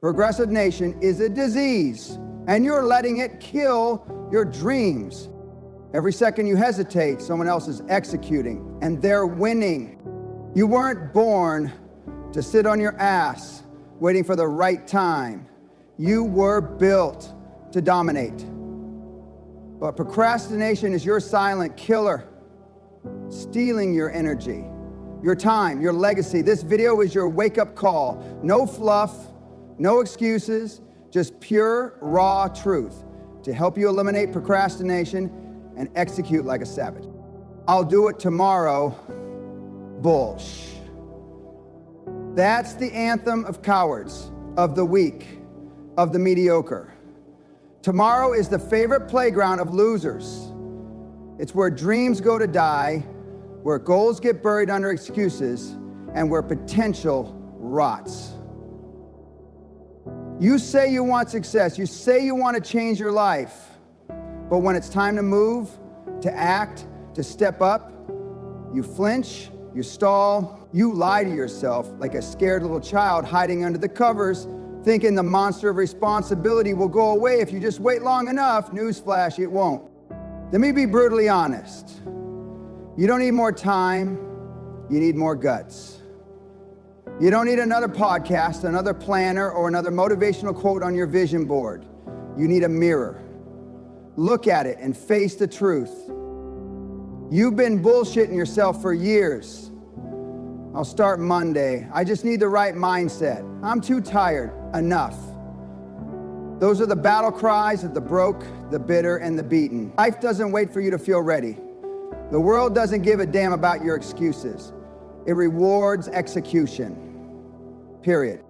Procrastination is a disease, and you're letting it kill your dreams. Every second you hesitate, someone else is executing, and they're winning. You weren't born to sit on your ass waiting for the right time. You were built to dominate. But procrastination is your silent killer, stealing your energy, your time, your legacy. This video is your wake-up call. No fluff, no excuses, just pure, raw truth to help you eliminate procrastination and execute like a savage. I'll do it tomorrow. Bullshit. That's the anthem of cowards, of the weak, of the mediocre. Tomorrow is the favorite playground of losers. It's where dreams go to die, where goals get buried under excuses, and where potential rots. You say you want success, you say you want to change your life, but when it's time to move, to act, to step up, you flinch, you stall, you lie to yourself like a scared little child hiding under the covers, thinking the monster of responsibility will go away if you just wait long enough. Newsflash, it won't. Let me be brutally honest. You don't need more time, you need more guts. You don't need another podcast, another planner, or another motivational quote on your vision board. You need a mirror. Look at it and face the truth. You've been bullshitting yourself for years. I'll start Monday. I just need the right mindset. I'm too tired. Enough. Those are the battle cries of the broke, the bitter, and the beaten. Life doesn't wait for you to feel ready. The world doesn't give a damn about your excuses. It rewards execution. Period.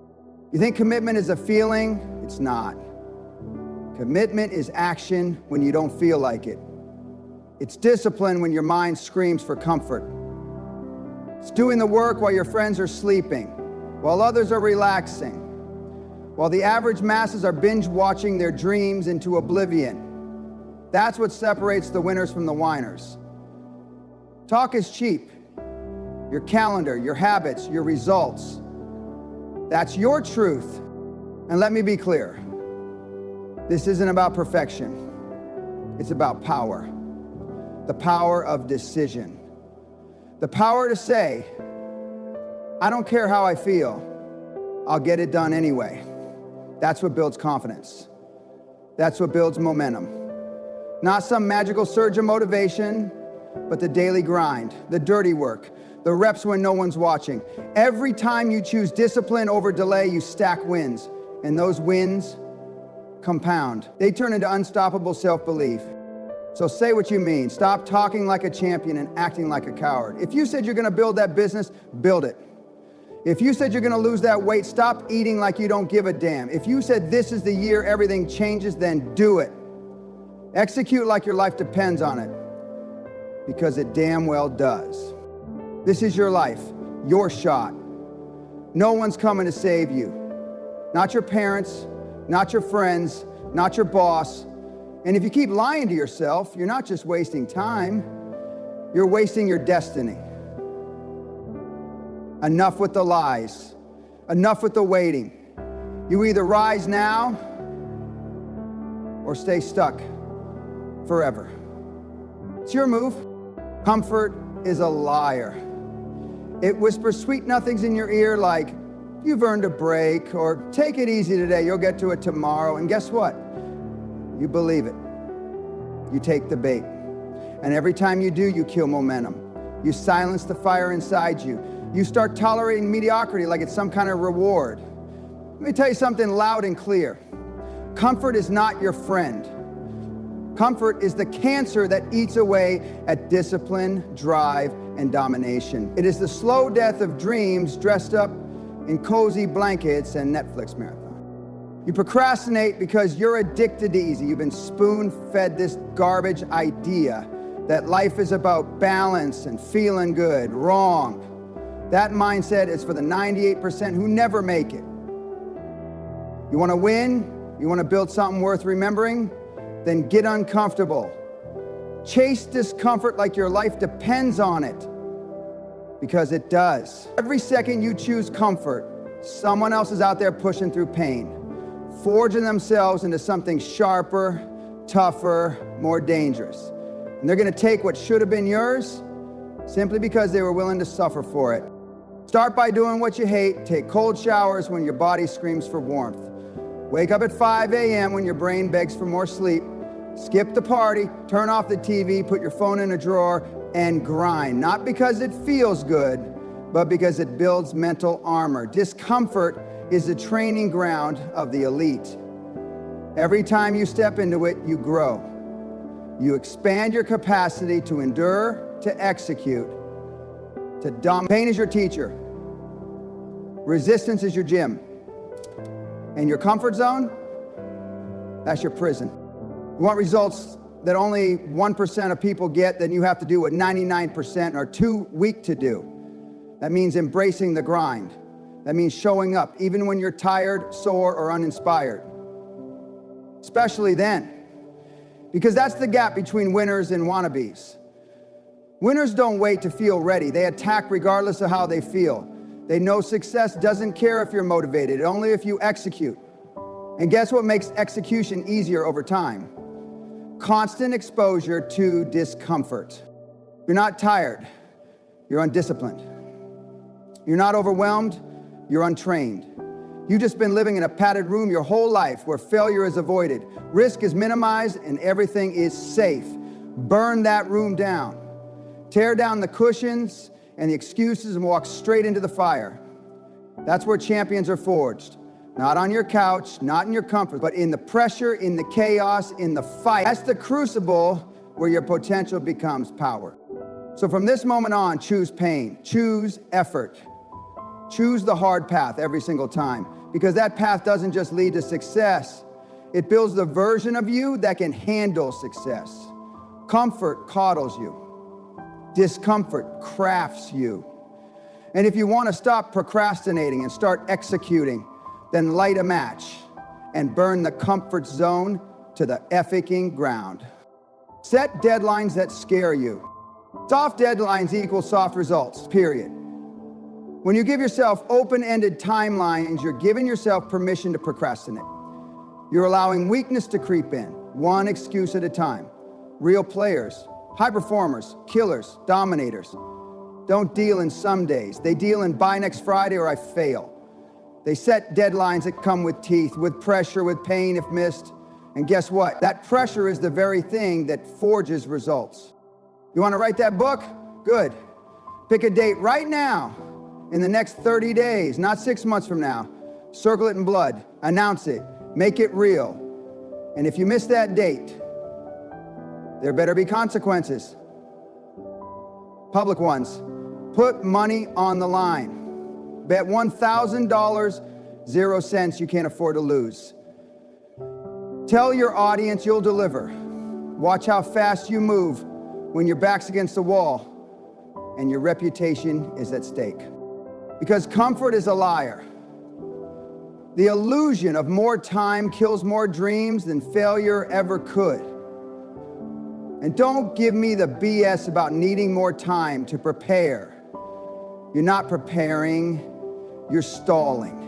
You think commitment is a feeling? It's not. Commitment is action when you don't feel like it. It's discipline when your mind screams for comfort. It's doing the work while your friends are sleeping, while others are relaxing, while the average masses are binge watching their dreams into oblivion. That's what separates the winners from the whiners. Talk is cheap. Your calendar, your habits, your results. That's your truth. And let me be clear. This isn't about perfection. It's about power. The power of decision. The power to say, I don't care how I feel. I'll get it done anyway. That's what builds confidence. That's what builds momentum. Not some magical surge of motivation, but the daily grind, the dirty work, the reps when no one's watching. Every time you choose discipline over delay, you stack wins. And those wins compound. They turn into unstoppable self-belief. So say what you mean. Stop talking like a champion and acting like a coward. If you said you're gonna build that business, build it. If you said you're gonna lose that weight, stop eating like you don't give a damn. If you said this is the year everything changes, then do it. Execute like your life depends on it, because it damn well does. This is your life, your shot. No one's coming to save you. Not your parents, not your friends, not your boss. And if you keep lying to yourself, you're not just wasting time, you're wasting your destiny. Enough with the lies. Enough with the waiting. You either rise now or stay stuck forever. It's your move. Comfort is a liar. It whispers sweet nothings in your ear like, you've earned a break, or take it easy today, you'll get to it tomorrow. And guess what? You believe it. You take the bait. And every time you do, you kill momentum. You silence the fire inside you. You start tolerating mediocrity like it's some kind of reward. Let me tell you something loud and clear. Comfort is not your friend. Comfort is the cancer that eats away at discipline, drive, and domination. It is the slow death of dreams dressed up in cozy blankets and Netflix marathon. You procrastinate because you're addicted to easy. You've been spoon-fed this garbage idea that life is about balance and feeling good. Wrong. That mindset is for the 98% who never make it. You want to win? You want to build something worth remembering? Then get uncomfortable. Chase discomfort like your life depends on it, because it does. Every second you choose comfort, someone else is out there pushing through pain. forging themselves into something sharper, tougher, more dangerous. And they're gonna take what should have been yours simply because they were willing to suffer for it. Start by doing what you hate. Take cold showers when your body screams for warmth. Wake up at 5 a.m. when your brain begs for more sleep. Skip the party, turn off the TV, put your phone in a drawer, and grind. Not because it feels good, but because it builds mental armor. Discomfort is the training ground of the elite. Every time you step into it, you grow. You expand your capacity to endure, to execute, to dominate. Pain is your teacher. Resistance is your gym. And your comfort zone, that's your prison. You want results that only 1% of people get, then you have to do what 99% are too weak to do. That means embracing the grind. That means showing up, even when you're tired, sore, or uninspired. Especially then, because that's the gap between winners and wannabes. Winners don't wait to feel ready. They attack regardless of how they feel. They know success doesn't care if you're motivated, only if you execute. And guess what makes execution easier over time? Constant exposure to discomfort. You're not tired, you're undisciplined. You're not overwhelmed, you're untrained. You've just been living in a padded room your whole life where failure is avoided, risk is minimized, and everything is safe. Burn that room down. Tear down the cushions and the excuses and walk straight into the fire. That's where champions are forged. Not on your couch, not in your comfort, but in the pressure, in the chaos, in the fight. That's the crucible where your potential becomes power. So from this moment on, choose pain, choose effort, choose the hard path every single time, because that path doesn't just lead to success, it builds the version of you that can handle success. Comfort coddles you. Discomfort crafts you. And if you want to stop procrastinating and start executing, then light a match and burn the comfort zone to the effing ground. Set deadlines that scare you. Soft deadlines equal soft results, period. When you give yourself open-ended timelines, you're giving yourself permission to procrastinate. You're allowing weakness to creep in, one excuse at a time. Real players, high performers, killers, dominators, don't deal in some days. They deal in by next Friday or I fail. They set deadlines that come with teeth, with pressure, with pain if missed. And guess what? That pressure is the very thing that forges results. You want to write that book? Good. Pick a date right now in the next 30 days, not 6 months from now. Circle it in blood, announce it, make it real. And if you miss that date, there better be consequences. Public ones. Put money on the line. Bet $1,000, 0 cents you can't afford to lose. Tell your audience you'll deliver. Watch how fast you move when your back's against the wall and your reputation is at stake. Because comfort is a liar. The illusion of more time kills more dreams than failure ever could. And don't give me the BS about needing more time to prepare. You're not preparing, you're stalling.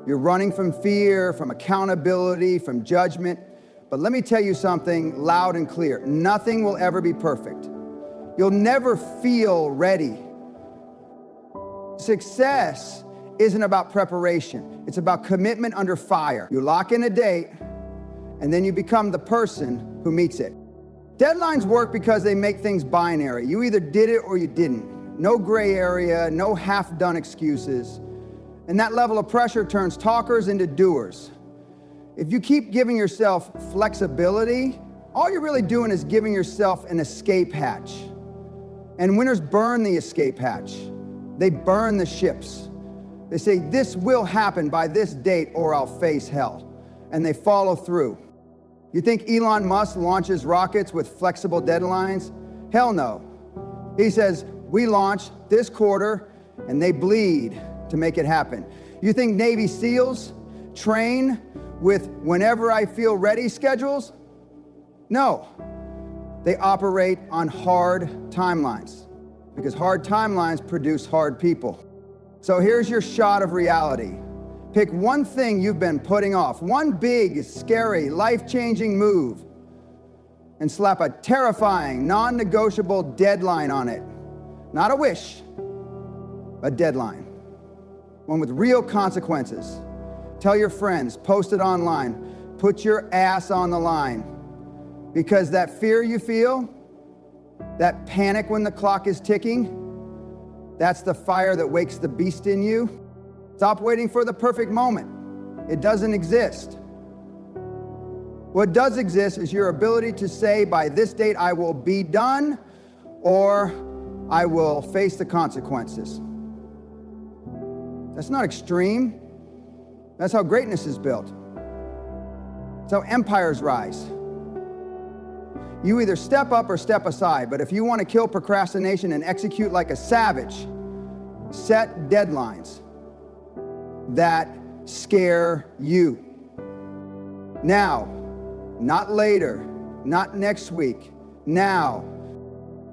You're running from fear, from accountability, from judgment. But let me tell you something loud and clear. Nothing will ever be perfect. You'll never feel ready. Success isn't about preparation. It's about commitment under fire. You lock in a date, and then you become the person who meets it. Deadlines work because they make things binary. You either did it or you didn't. No gray area, no half-done excuses. And that level of pressure turns talkers into doers. If you keep giving yourself flexibility, all you're really doing is giving yourself an escape hatch. And winners burn the escape hatch. They burn the ships. They say, this will happen by this date or I'll face hell. And they follow through. You think Elon Musk launches rockets with flexible deadlines? Hell no. He says, we launch this quarter, and they bleed to make it happen. You think Navy SEALs train with whenever I feel ready schedules? No. They operate on hard timelines, because hard timelines produce hard people. So here's your shot of reality. Pick one thing you've been putting off, one big, scary, life-changing move, and slap a terrifying, non-negotiable deadline on it. Not a wish, a deadline. One with real consequences. Tell your friends, post it online, put your ass on the line. Because that fear you feel, that panic when the clock is ticking, that's the fire that wakes the beast in you. Stop waiting for the perfect moment. It doesn't exist. What does exist is your ability to say, by this date, I will be done, or I will face the consequences. That's not extreme. That's how greatness is built. That's how empires rise. You either step up or step aside, but if you want to kill procrastination and execute like a savage, set deadlines that scare you. Now, not later, not next week, now.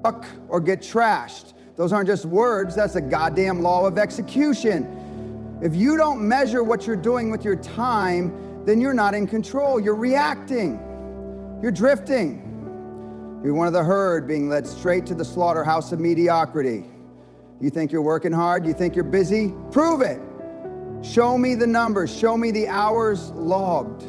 Fuck or get trashed. Those aren't just words, that's a goddamn law of execution. If you don't measure what you're doing with your time, then you're not in control. You're reacting. You're drifting. You're one of the herd being led straight to the slaughterhouse of mediocrity. You think you're working hard? You think you're busy? Prove it. Show me the numbers. Show me the hours logged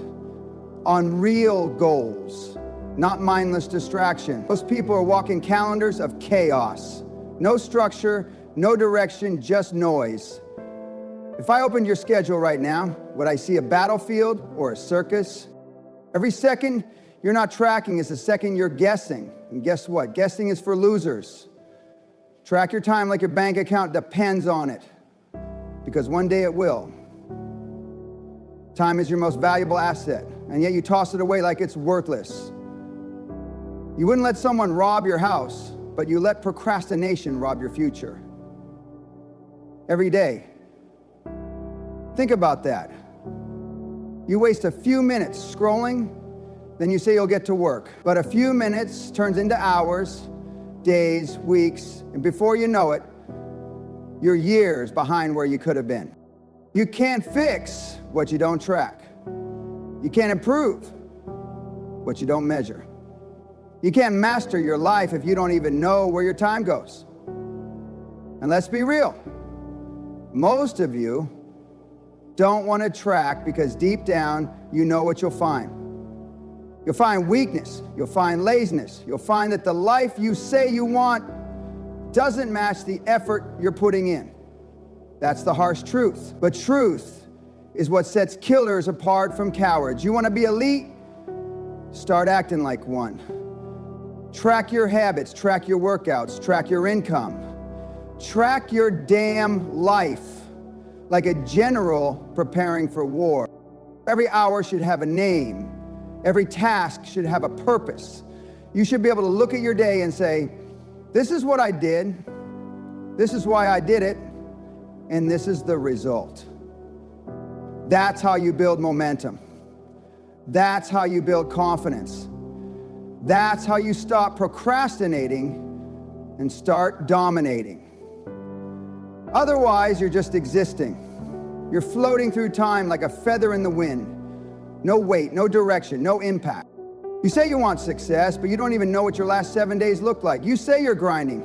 on real goals, not mindless distraction. Most people are walking calendars of chaos. No structure, no direction, just noise. If I opened your schedule right now, would I see a battlefield or a circus? Every second you're not tracking is a second you're guessing. And guess what? Guessing is for losers. Track your time like your bank account depends on it, because one day it will. Time is your most valuable asset, and yet you toss it away like it's worthless. You wouldn't let someone rob your house, but you let procrastination rob your future. Every day. Think about that. You waste a few minutes scrolling, then you say you'll get to work. But a few minutes turns into hours, days, weeks, and before you know it, you're years behind where you could have been. You can't fix what you don't track. You can't improve what you don't measure. You can't master your life if you don't even know where your time goes. And let's be real. Most of you don't want to track because deep down, you know what you'll find. You'll find weakness. You'll find laziness. You'll find that the life you say you want doesn't match the effort you're putting in. That's the harsh truth. But truth is what sets killers apart from cowards. You want to be elite? Start acting like one. Track your habits, track your workouts, track your income. Track your damn life like a general preparing for war. Every hour should have a name. Every task should have a purpose. You should be able to look at your day and say, this is what I did, this is why I did it, and this is the result. That's how you build momentum. That's how you build confidence. That's how you stop procrastinating and start dominating. Otherwise, you're just existing. You're floating through time like a feather in the wind. No weight, no direction, no impact. You say you want success, but you don't even know what your last 7 days look like. You say you're grinding,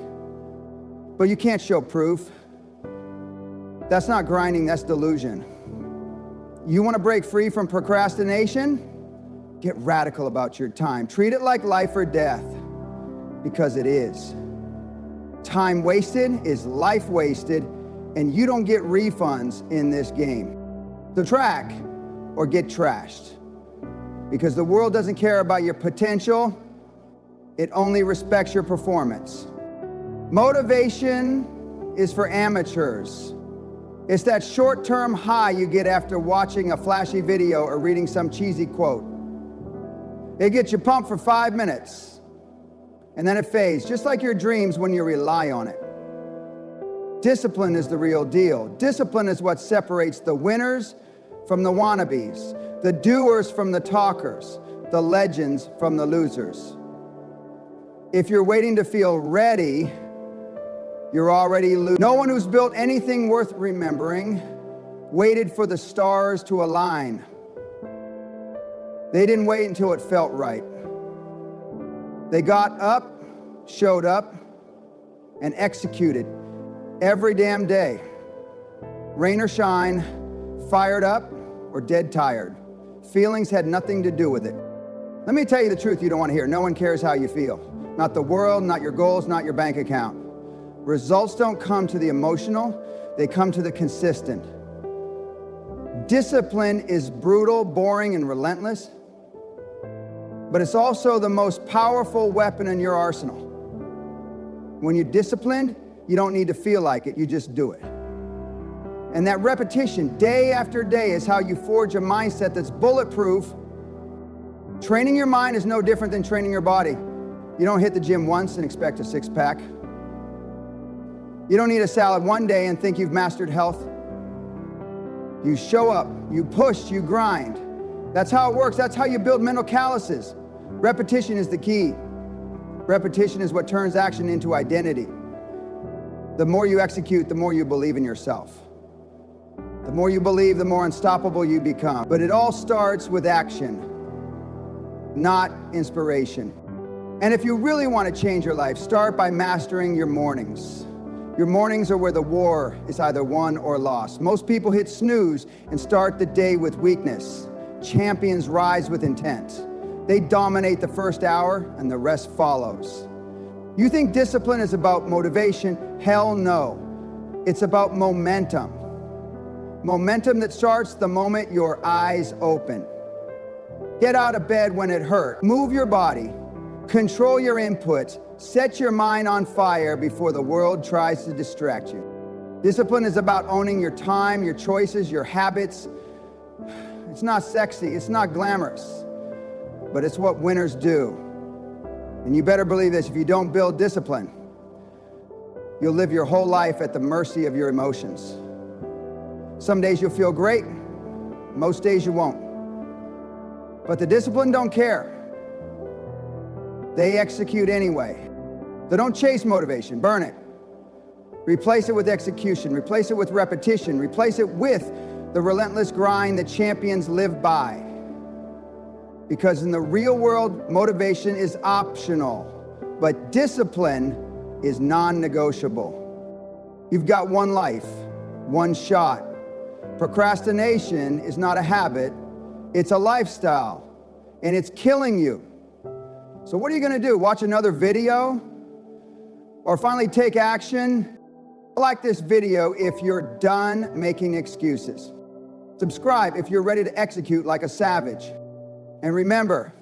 but you can't show proof. That's not grinding, that's delusion. You want to break free from procrastination? Get radical about your time. Treat it like life or death, because it is. Time wasted is life wasted, and you don't get refunds in this game. So track or get trashed, because the world doesn't care about your potential, it only respects your performance. Motivation is for amateurs. It's that short-term high you get after watching a flashy video or reading some cheesy quote. It gets you pumped for 5 minutes, and then it fades, just like your dreams when you rely on it. Discipline is the real deal. Discipline is what separates the winners from the wannabes, the doers from the talkers, the legends from the losers. If you're waiting to feel ready, you're already losing. No one who's built anything worth remembering waited for the stars to align. They didn't wait until it felt right. They got up, showed up, and executed every damn day. Rain or shine, fired up or dead tired. Feelings had nothing to do with it. Let me tell you the truth you don't want to hear. No one cares how you feel. Not the world, not your goals, not your bank account. Results don't come to the emotional, they come to the consistent. Discipline is brutal, boring, and relentless, but it's also the most powerful weapon in your arsenal. When you're disciplined, you don't need to feel like it, you just do it. And that repetition, day after day, is how you forge a mindset that's bulletproof. Training your mind is no different than training your body. You don't hit the gym once and expect a six-pack. You don't eat a salad one day and think you've mastered health. You show up, you push, you grind. That's how it works. That's how you build mental calluses. Repetition is the key. Repetition is what turns action into identity. The more you execute, the more you believe in yourself. The more you believe, the more unstoppable you become. But it all starts with action, not inspiration. And if you really want to change your life, start by mastering your mornings. Your mornings are where the war is either won or lost. Most people hit snooze and start the day with weakness. Champions rise with intent. They dominate the first hour and the rest follows. You think discipline is about motivation? Hell no. It's about momentum. Momentum that starts the moment your eyes open. Get out of bed when it hurts. Move your body. Control your inputs. Set your mind on fire before the world tries to distract you. Discipline is about owning your time, your choices, your habits. It's not sexy, it's not glamorous, but it's what winners do. And you better believe this, if you don't build discipline, you'll live your whole life at the mercy of your emotions. Some days you'll feel great, most days you won't. But the disciplined don't care. They execute anyway. They don't chase motivation, burn it. Replace it with execution, replace it with repetition, replace it with the relentless grind that champions live by. Because in the real world, motivation is optional, but discipline is non-negotiable. You've got one life, one shot. Procrastination is not a habit, it's a lifestyle, and it's killing you. So what are you going to do? Watch another video? Or finally take action? Like this video if you're done making excuses. Subscribe if you're ready to execute like a savage. And remember,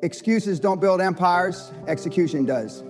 excuses don't build empires, execution does.